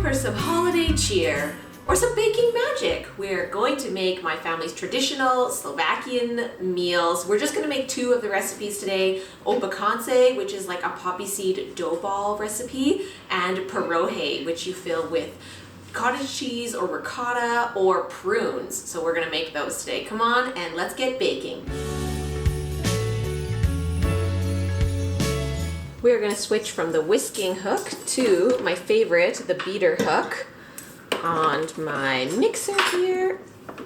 for some holiday cheer or some baking magic. We're going to make my family's traditional Slovakian meals. We're just gonna make two of the recipes today. Opekance, which is like a poppy seed dough ball recipe, and Perohy, which you fill with cottage cheese or ricotta or prunes. So we're gonna make those today. Come on and let's get baking. We're gonna switch from the whisking hook to my favorite, the beater hook, on my mixer here.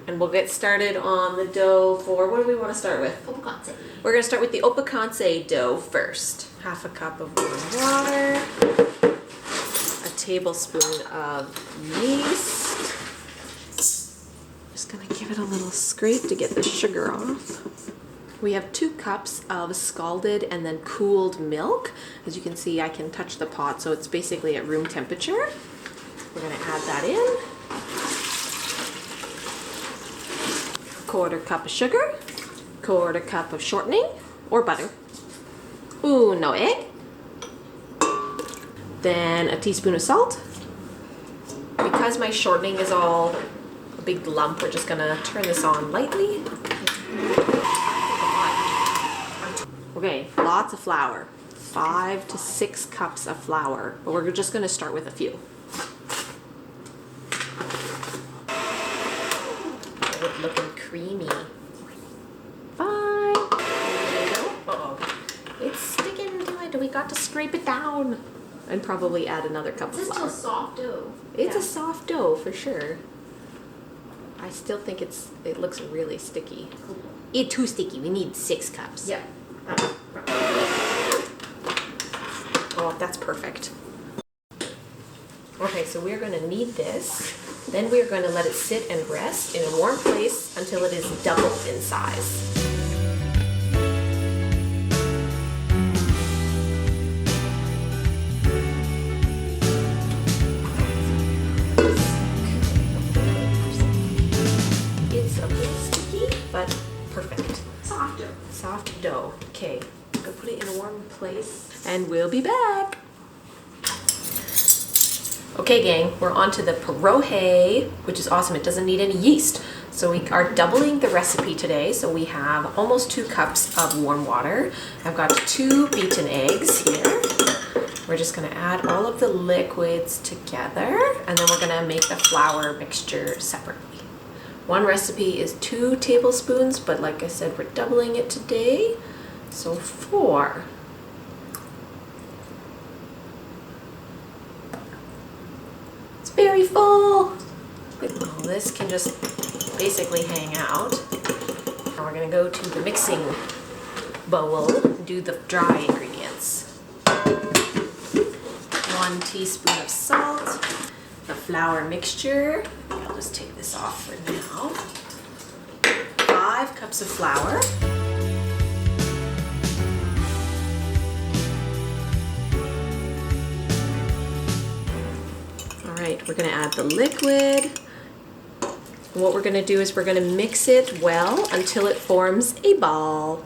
And we'll get started on the dough for, what do we want to start with? Opekance. We're gonna start with the Opekance dough first. Half a cup of warm water, a tablespoon of yeast. Just gonna give it a little scrape to get the sugar off. We have 2 cups of scalded and then cooled milk. As you can see, I can touch the pot, so it's basically at room temperature. We're gonna add that in. 1/4 cup of sugar, 1/4 cup of shortening or butter. Ooh, no egg. Then a teaspoon of salt. Because my shortening is all a big lump, we're just gonna turn this on lightly. Okay, lots of flour. 5 to 6 cups of flour, but we're just gonna start with a few. Oh, it's looking creamy. 5. Uh-oh. It's sticking to it. We got to scrape it down. And probably add another cup of flour. It's a soft dough. It's a soft dough for sure. I still think it looks really sticky. It's too sticky. We need 6 cups. Yeah. Oh, that's perfect. Okay, so we're going to knead this. Then we're going to let it sit and rest in a warm place until it is doubled in size. It's a bit sticky, but perfect. Soft dough. Soft dough. Okay, go put it in a warm place and we'll be back. Okay gang, we're on to the Perohy, which is awesome. It doesn't need any yeast. So we are doubling the recipe today. So we have almost 2 cups of warm water. I've got 2 beaten eggs here. We're just gonna add all of the liquids together and then we're gonna make the flour mixture separately. One recipe is 2 tablespoons, but like I said, we're doubling it today. So 4. It's very full. Well, this can just basically hang out. Now we're gonna go to the mixing bowl and do the dry ingredients. 1 teaspoon of salt, the flour mixture. I'll just take this off for now. 5 cups of flour. All right, we're gonna add the liquid. And what we're gonna do is we're gonna mix it well until it forms a ball.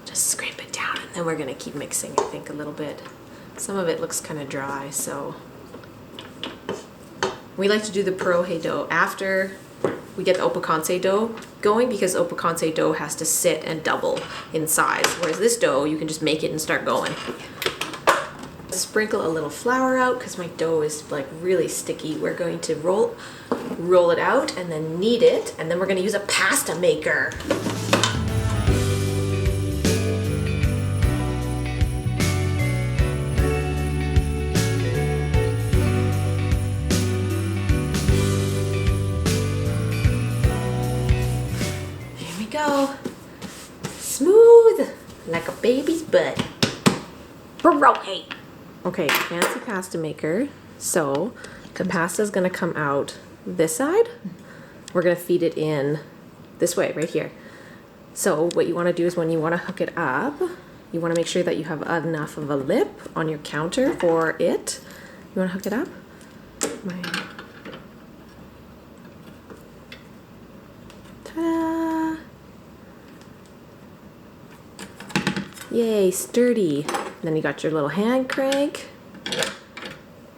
Just scrape it down and then we're gonna keep mixing, I think, a little bit. Some of it looks kind of dry, so we like to do the Perohy dough after we get the Opekance dough going, because Opekance dough has to sit and double in size, whereas this dough, you can just make it and start going. Sprinkle a little flour out because my dough is like really sticky. We're going to roll it out and then knead it, and then we're going to use a pasta maker. Go. Smooth like a baby's butt. Perohy. Okay, fancy pasta maker. So the pasta is gonna come out this side. We're gonna feed it in this way, right here. So what you wanna do is when you wanna hook it up, you wanna make sure that you have enough of a lip on your counter for it. You wanna hook it up? Ta-da! Yay, sturdy. Then you got your little hand crank.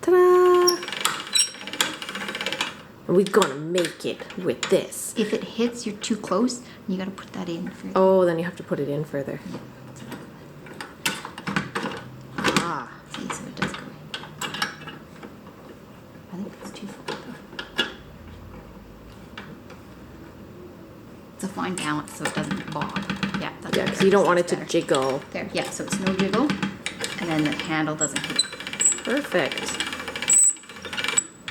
Ta-da! And we're gonna make it with this. If it hits, you're too close. You gotta put that in further. Oh, then you have to put it in further. Ah. See, so it does go in. I think it's too full though. It's a fine balance so it doesn't bob. Yeah, that's Yeah, better. because you don't want it to Better. jiggle. There, yeah, so it's no jiggle. And then the handle doesn't hit it. Perfect.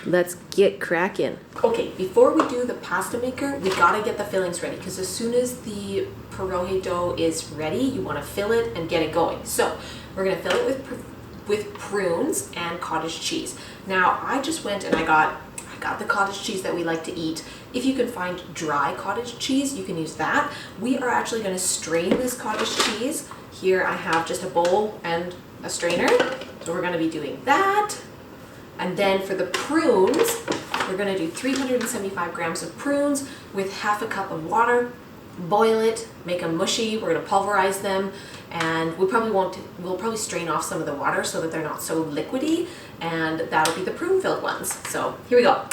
Let's get cracking. Okay, before we do the pasta maker, we gotta get the fillings ready because as soon as the Perohy dough is ready, you want to fill it and get it going. So we're gonna fill it with prunes and cottage cheese. Now I just went and I got the cottage cheese that we like to eat. If you can find dry cottage cheese, you can use that. We are actually going to strain this cottage cheese. Here I have just a bowl and a strainer. So we're going to be doing that. And then for the prunes, we're going to do 375 grams of prunes with half a cup of water. Boil it, make them mushy. We're going to pulverize them, and we'll probably strain off some of the water so that they're not so liquidy, and that'll be the prune filled ones. So here we go.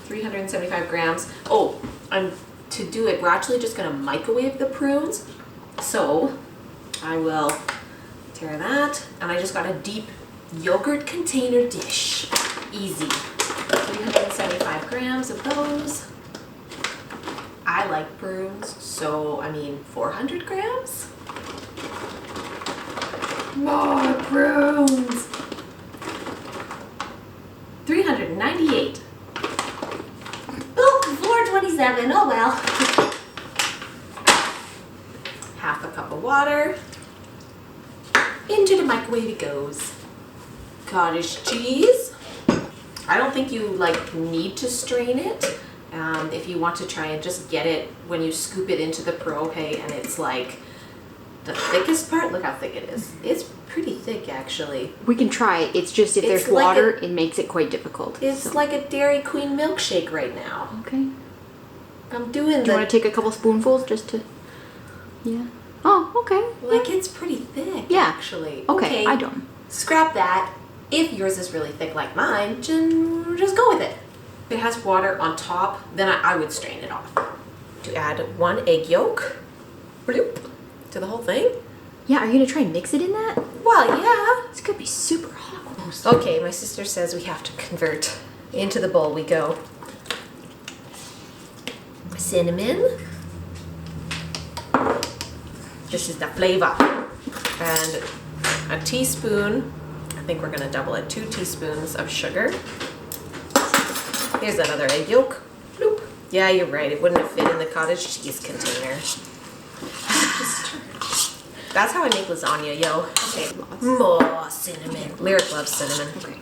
375 grams. Oh, to do it, we're actually just going to microwave the prunes. So I will tear that, and I just got a deep yogurt container dish. Easy. 375 grams of those. I like prunes, so I mean 400 grams. More prunes. 398. Oh, 427. Oh well. Half a cup of water. Into the microwave it goes. Cottage cheese. I don't think you need to strain it. If you want to try and just get it when you scoop it into the Perohy and it's like the thickest part. Look how thick it is. It's pretty thick actually. We can try it. It's just if there's water, it makes it quite difficult. It's like a Dairy Queen milkshake right now. Okay. I'm doing Do you want to take a couple spoonfuls just to... Yeah. Oh, okay. Like it's pretty thick actually. Okay, I don't. Scrap that. If yours is really thick like mine, just go with it. If it has water on top, then I would strain it off. To add 1 egg yolk bloop, to the whole thing. Yeah, are you going to try and mix it in that? Well, yeah. It's going to be super hot. Okay, my sister says we have to convert. Into the bowl we go. Cinnamon. This is the flavor. And a teaspoon, I think we're going to double it, 2 teaspoons of sugar. Here's another egg yolk. Bloop. Yeah, you're right. It wouldn't have fit in the cottage cheese container. That's how I make lasagna, yo. Okay. More cinnamon. Lyric loves cinnamon. Okay.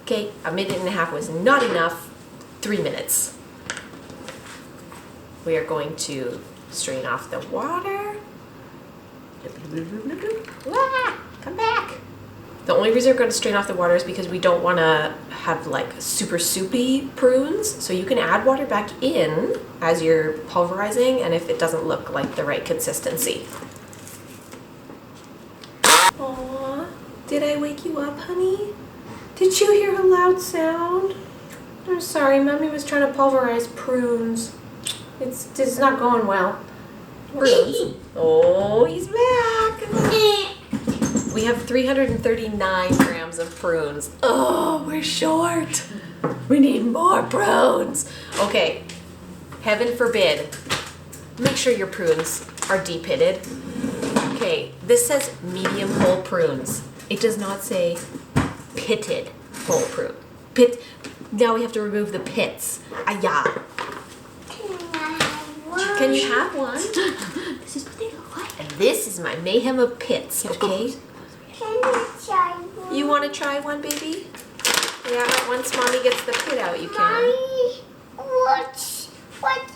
Okay, a minute and a half was not enough. 3 minutes. We are going to strain off the water. Ah, come back. The only reason we're going to strain off the water is because we don't want to have super soupy prunes. So you can add water back in as you're pulverizing and if it doesn't look like the right consistency. Aww, did I wake you up, honey? Did you hear a loud sound? I'm sorry, Mommy was trying to pulverize prunes. It's not going well. Prunes. Oh, he's back. We have 339 grams of prunes. Oh, we're short. We need more prunes. Okay, heaven forbid. Make sure your prunes are deep pitted. Okay, this says medium whole prunes. It does not say pitted whole prune. Now we have to remove the pits. Aya. Can you have one? This is what they look like. And this is my mayhem of pits, okay? You want to try one, baby? Yeah, once Mommy gets the pit out, you can. Mommy, what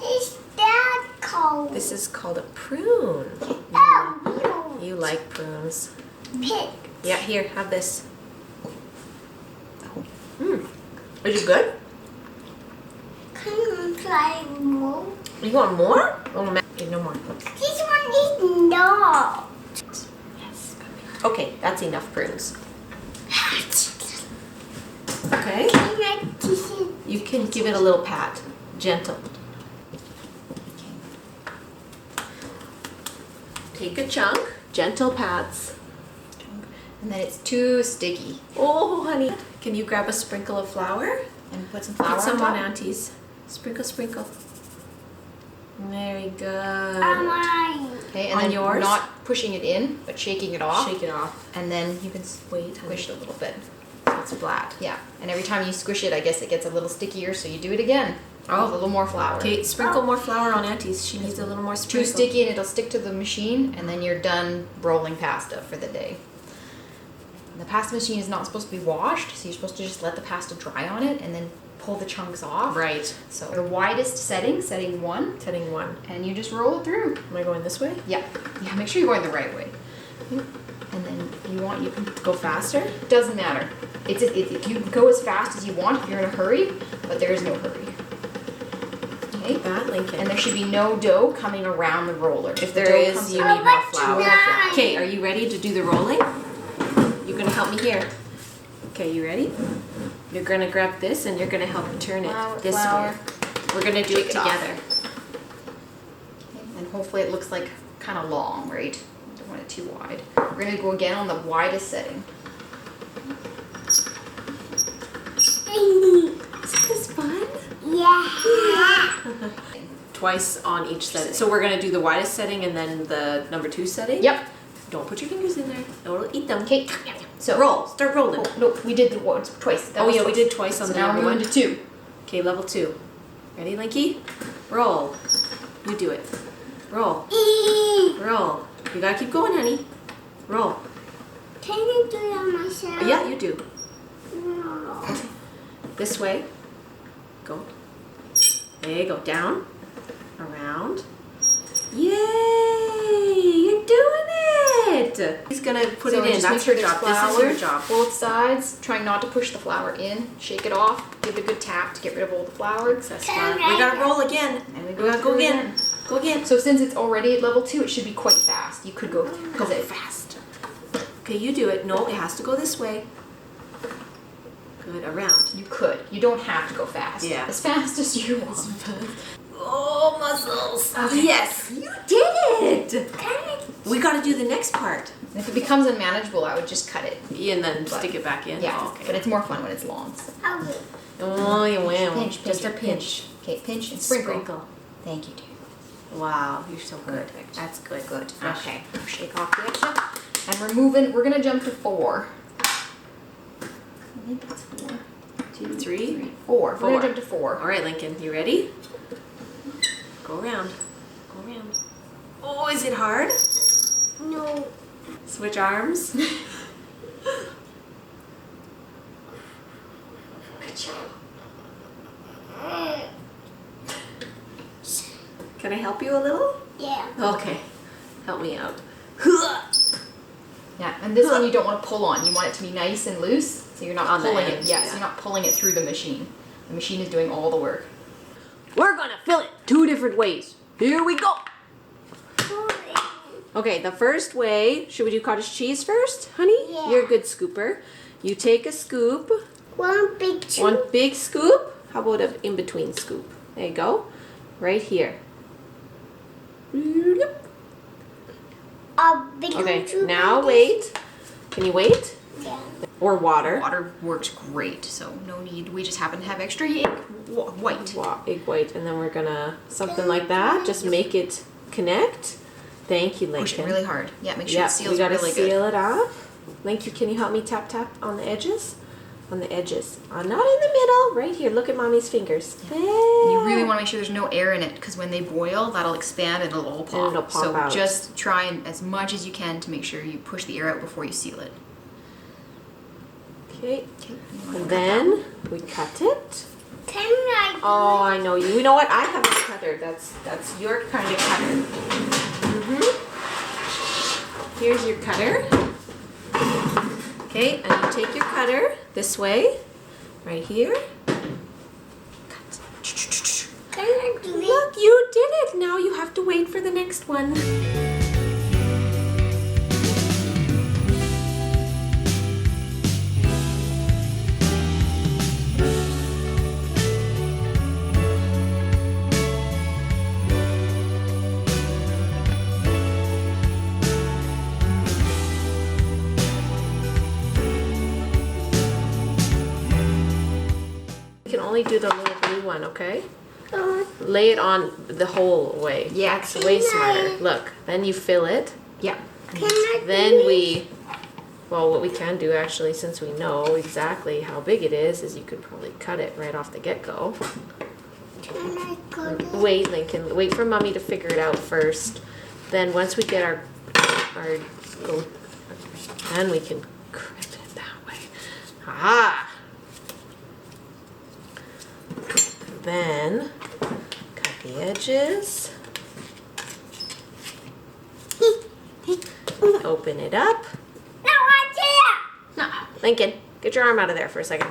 is that called? This is called a prune. Oh, You like prunes. pig. Yeah, here, have this. Is it good? Can you try more? You want more? Oh, no more. This one is no. Okay, that's enough prunes. Okay. Can I kiss it? You can give it a little pat. Gentle. Take a chunk. Gentle pats. And then it's too sticky. Oh, honey. Can you grab a sprinkle of flour? And put some flour Put some on on top. Auntie's. Sprinkle, sprinkle. Very good. Mine. Okay, and On then yours? not pushing it in, but shaking it off. Shake it off. And then you can Wait, squish it a little bit. So it's flat. Yeah, and every time you squish it, I guess it gets a little stickier, so you do it again. Oh. With a little more flour. Okay, sprinkle more flour on Auntie's. She needs a little more Too sprinkle. sticky and it'll stick to the machine, and then you're done rolling pasta for the day. And the pasta machine is not supposed to be washed, so you're supposed to just let the pasta dry on it and then pull the chunks off. Right. So the widest setting, setting 1, Setting 1. and you just roll it through. Am I going this way? Yeah, make sure you're going the right way. And then if you want, you can Go faster? It doesn't matter. It's if you go as fast as you want if you're in a hurry, but there is no hurry. Okay. That, Lincoln. And there should be no dough coming around the roller. if the there dough is, comes you out- need more How flour. much flour? Okay, are you ready to do the rolling? You're gonna help me here. Okay, you ready? You're gonna grab this and you're gonna help turn it this flour. way. We're gonna do it Shake it off. together. And hopefully it looks like kind of long, right? Don't want it too wide. We're gonna go again on the widest setting. Isn't this fun? Yeah. Twice on each setting. So we're gonna do the widest setting and then the number 2 setting? Yep. Don't put your fingers in there. It'll eat them. Okay. So Roll. Start rolling. Oh, no, we did the once twice. That Oh was yeah, we twice. did twice on So the now number we're 1. moving to 2. Okay, level 2. Ready, Linky? Roll. You do it. Roll. Roll. You gotta keep going, honey. Roll. Can I do that myself? Yeah, you do. No. This way. Go. There you go. Down. Around. Yay! You're doing it! He's gonna put So it in. just make That's sure your there's job. flour, This is your job. both sides, trying not to push the flour in. Shake it off. Give it a good tap to get rid of all the flour. Excess flour. We gotta roll again. And we We gotta go through again. Go again. So since it's already at level 2, it should be quite fast. You could go Go fast. Okay, you do it. No, it has to go this way. Good. Around. You could. You don't have to go fast. Yeah. As fast as you want. Oh, muscles. Okay. Yes, you did it. Can I? We gotta do the next part. And if it becomes unmanageable, I would just cut it. And then stick it back in. Yeah. Oh, okay. But it's more fun when it's long. So. How will? Oh, you win. Pinch, Just a pinch, pinch. Okay, pinch and sprinkle. Sprinkle. Thank you, dear. Wow, you're so good. Perfect. That's good. Good. Fresh. Okay. Shake off the extra. And we're moving. We're gonna jump to 4. I think it's 4. 2, 3, 4. We're 4. gonna jump to 4. All right, Lincoln, you ready? Go around. Go around. Oh, is it hard? No. Switch arms. Good job. Can I help you a little? Yeah. Okay. Help me out. Yeah, and this one you don't want to pull on. You want it to be nice and loose, so you're not On the pulling ends, it. Yeah, yeah. so you're not pulling it through the machine. The machine is doing all the work. We're gonna fill it 2 different ways. Here we go. Okay, the first way, should we do cottage cheese first, honey? Yeah. You're a good scooper. You take a scoop, One big two. one big scoop. How about an in-between scoop? There you go. Right here. A big Okay, two. now wait. Can you wait? Yeah. Or water. Water works great, so no need. We just happen to have extra egg white. Egg white, and then we're gonna, something like that, just make it connect. Thank you, Lincoln. Push it really hard. Yeah, make sure Yeah, it seals we gotta really seal good. it off. Linky, can you help me tap on the edges? On the edges. Not in the middle. Right here. Look at mommy's fingers. There. You really want to make sure there's no air in it, because when they boil, that'll expand and it'll all pop. And it'll pop so out. just try and, as much as you can to make sure you push the air out before you seal it. Okay. Okay. you wanna And cut then we cut it. Can I? Oh, I know you. You know what? I have a cutter. That's your kind of cutter. Here's your cutter. Okay, and you take your cutter this way, right here. Cut. Can I do it? Look, you did it. Now you have to wait for the next one. only do the little blue one, okay? Lay it on the whole way. Yeah. That's way smarter. Look, then you fill it. Yeah. Can I Then we, well, what we can do actually, since we know exactly how big it is you could probably cut it right off the get-go. Can I cut it? Wait, Lincoln, wait for Mommy to figure it out first. Then once we get our then we can grip it that way. Ah! Then cut the edges. Open it up. No, I did. No, Lincoln, get your arm out of there for a second.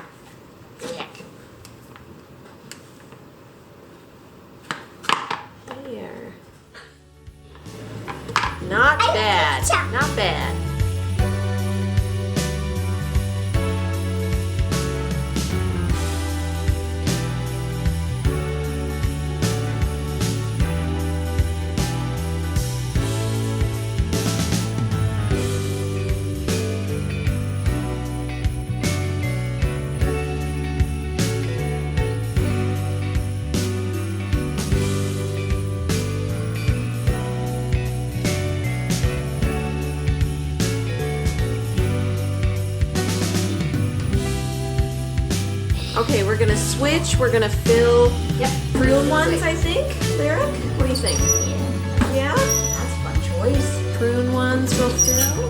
There. Not bad. Not bad. Okay, we're gonna switch. We're gonna fill prune ones, I think. Lyric, what do you think? Yeah? That's a fun choice. Prune ones will fill.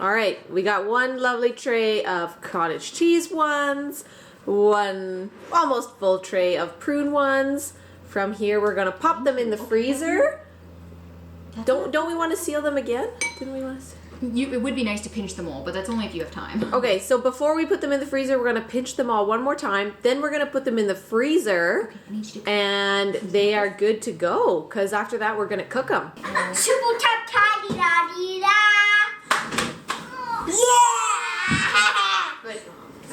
All right, we got one lovely tray of cottage cheese ones, one almost full tray of prune ones. From here, we're gonna pop them in the freezer. Don't we want to seal them again? Didn't we want to? It would be nice to pinch them all, but that's only if you have time. Okay, so before we put them in the freezer, we're gonna pinch them all one more time. Then we're gonna put them in the freezer, and they are good to go. Cause after that, we're gonna cook them. Super tap tidy da dee da. Yeah.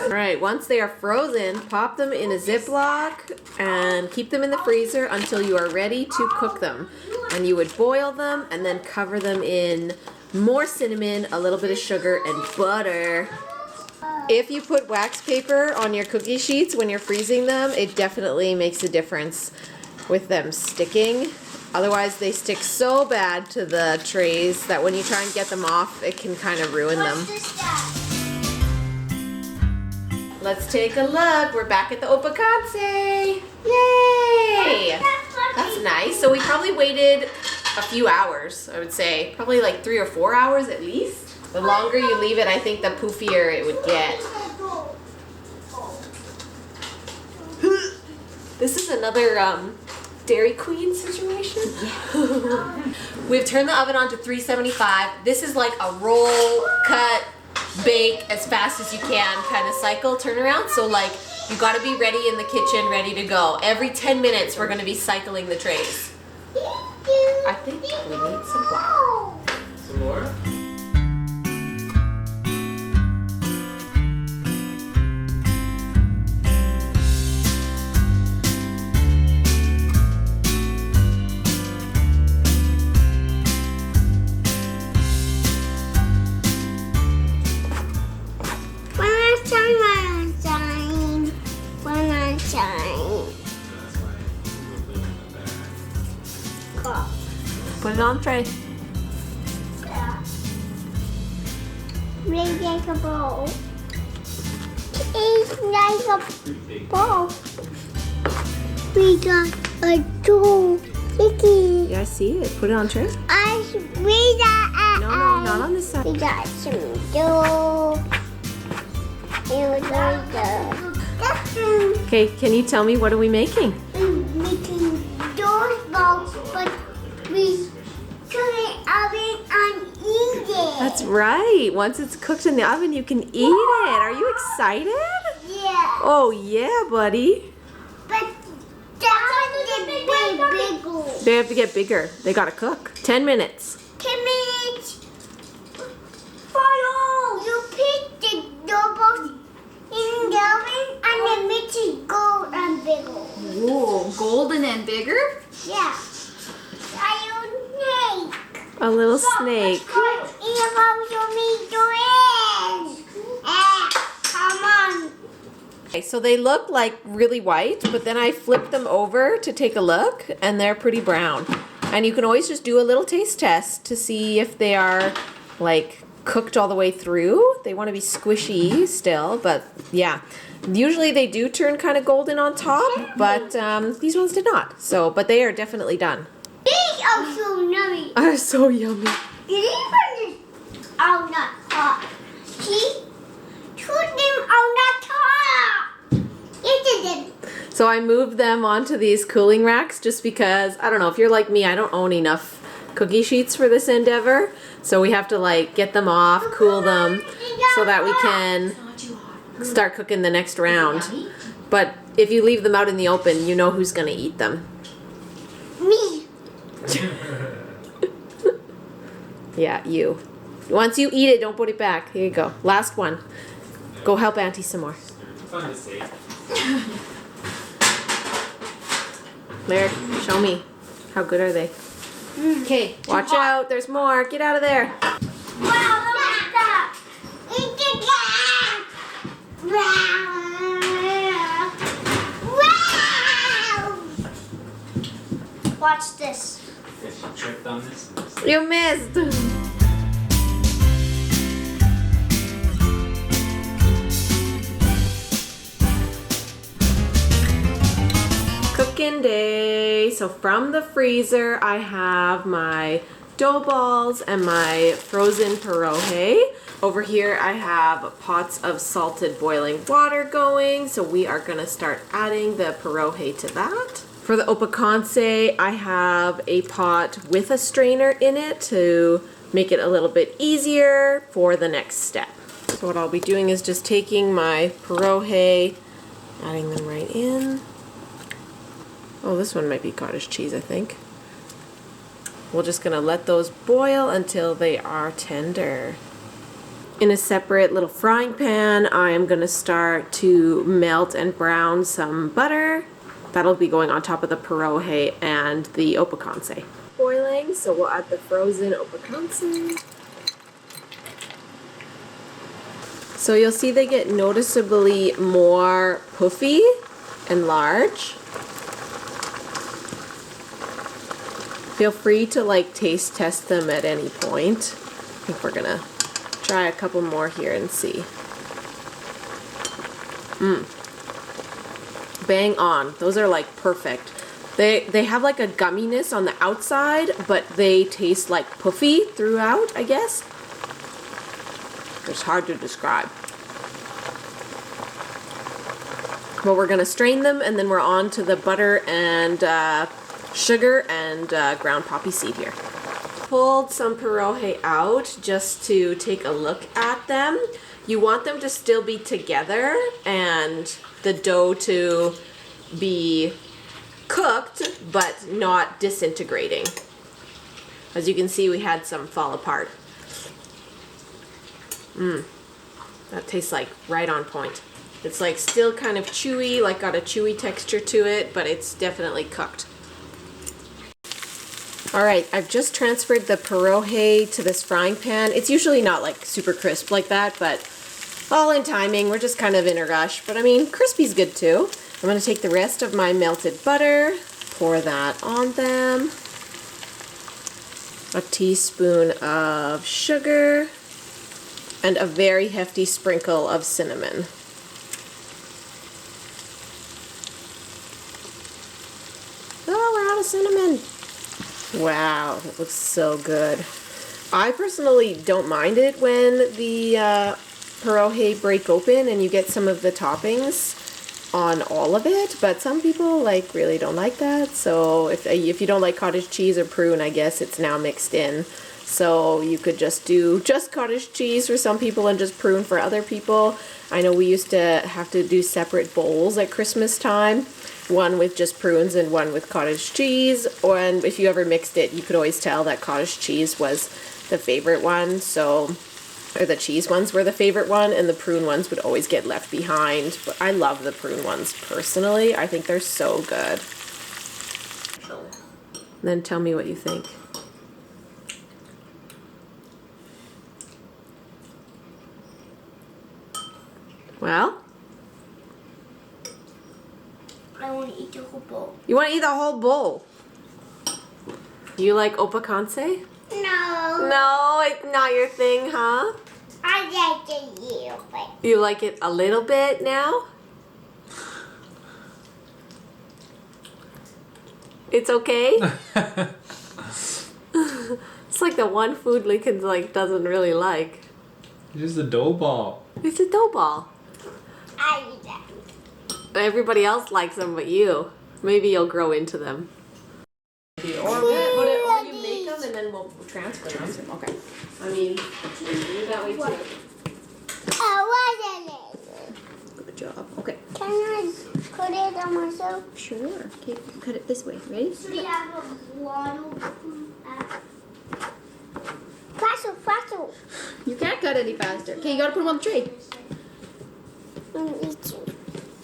All right, once they are frozen, pop them in a Ziploc and keep them in the freezer until you are ready to cook them. And you would boil them and then cover them in more cinnamon, a little bit of sugar, and butter. If you put wax paper on your cookie sheets when you're freezing them, it definitely makes a difference with them sticking. Otherwise, they stick so bad to the trays that when you try and get them off, it can kind of ruin them. Let's take a look. We're back at the Opekance. Yay! That's nice. So we probably waited a few hours, I would say. Probably like 3 or 4 hours at least. The longer you leave it, I think the poofier it would get. This is another Dairy Queen situation. We've turned the oven on to 375. This is like a roll, cut, bake as fast as you can kind of cycle turnaround. So like you got to be ready in the kitchen, ready to go. Every 10 minutes we're going to be cycling the trays. I think we need some flour. Some more? Put it on the tray. Make like a bowl. It's like a bowl. We got a dough. Vicky. Yeah, I see it. Put it on the tray. We got No, not on this side. We got some dough. Okay, can you tell me what are we making? Making dough balls, but we turn it oven and eat it. That's right. Once it's cooked in the oven, you can eat it. Are you excited? Yeah. Oh, yeah, buddy. But that's big. They have to get bigger. They gotta cook. 10 minutes. 10 minutes. Follow. You put the doubles in the oven and then make it gold and bigger. Whoa, golden and bigger? Yeah. I don't snake. A little snake. Come on. Okay, so they look like really white, but then I flip them over to take a look, and they're pretty brown. And you can always just do a little taste test to see if they are like cooked all the way through. They want to be squishy still, but yeah. Usually they do turn kind of golden on top, but these ones did not. So, but they are definitely done. These are so yummy. Are so yummy. These are not hot. See? Two of them are not hot. Eat them. So I moved them onto these cooling racks just because, I don't know, if you're like me, I don't own enough cookie sheets for this endeavor. So we have to like get them off, cool them, so that we can start cooking the next round. But if you leave them out in the open, you know who's gonna eat them. Me. Yeah, you. Once you eat it, don't put it back. Here you go. Last one. Go help Auntie some more. Fun to see. Claire, show me. How good are they? Okay. Watch out. There's more. Get out of there. Wow, look at that. Eat the cat. Wow. Watch this. Guess you tripped on this. You missed. Cooking day. So from the freezer, I have my dough balls and my frozen perohy. Over here, I have pots of salted boiling water going. So we are gonna start adding the perohy to that. For the opekance, I have a pot with a strainer in it to make it a little bit easier for the next step. So what I'll be doing is just taking my perohy, adding them right in. Oh, this one might be cottage cheese, I think. We're just gonna let those boil until they are tender. In a separate little frying pan, I am gonna start to melt and brown some butter. That'll be going on top of the perohy and the opekance. Boiling, so we'll add the frozen opekance. So you'll see they get noticeably more puffy and large. Feel free to like taste test them at any point. I think we're gonna try a couple more here and see. Bang on. Those are like perfect. They have like a gumminess on the outside, but they taste like puffy throughout, I guess. It's hard to describe. But we're gonna strain them, and then we're on to the butter and sugar and ground poppy seed here. Pulled some perohy out just to take a look at them. You want them to still be together and the dough to be cooked but not disintegrating. As you can see, we had some fall apart. That tastes like right on point. It's like still kind of chewy, like got a chewy texture to it, but it's definitely cooked. All right, I've just transferred the perohy to this frying pan. It's usually not like super crisp like that, but all in timing. We're just kind of in a rush, but I mean, crispy's good too. I'm gonna take the rest of my melted butter, pour that on them. A teaspoon of sugar, and a very hefty sprinkle of cinnamon. Oh, we're out of cinnamon. Wow, that looks so good. I personally don't mind it when the perohy break open and you get some of the toppings on all of it, but some people like really don't like that. So if you don't like cottage cheese or prune, I guess it's now mixed in. So you could just do just cottage cheese for some people and just prune for other people. I know we used to have to do separate bowls at Christmas time. One with just prunes and one with cottage cheese. And if you ever mixed it, you could always tell that cottage cheese was the favorite one. So, or the cheese ones were the favorite one, and the prune ones would always get left behind. But I love the prune ones personally. I think they're so good. Then tell me what you think. Well? I want to eat the whole bowl. You want to eat the whole bowl? You like Opekance? No. No, it's not your thing, huh? I like it a little bit. You like it a little bit now? It's okay? It's like the one food Lincoln doesn't really like. It's a dough ball. It's a dough ball. I eat that. Everybody else likes them but you. Maybe you'll grow into them. Or you make them and then we'll transfer them. Okay. I mean, do that way too. I want it. Good job. Okay. Can I put it on myself? Sure. Okay, cut it this way. Ready? We have a lot of faster, faster. You can't cut any faster. Okay, you gotta put them on the tray. Eat you.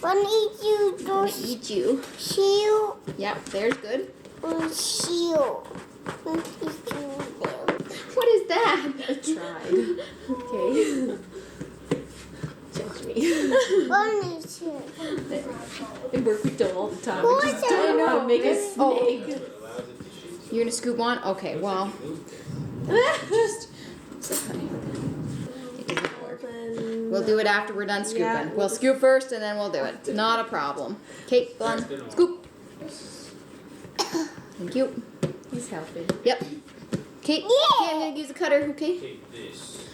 One eat you. I'm gonna eat you. Shield. Yep, there's good. Shield. One eat you there. What is that? I tried. Okay. Judge me. One eat you. I work with Dough all the time. Who I is just that? don't know how to make a snake. You're gonna scoop one? Okay, well. We'll do it after we're done scooping. Yeah, we'll scoop first and then we'll do it. Not a problem. Okay, Glenn, scoop. Thank you. He's helping. Yep. Okay, I'm gonna use a cutter, okay? Take this.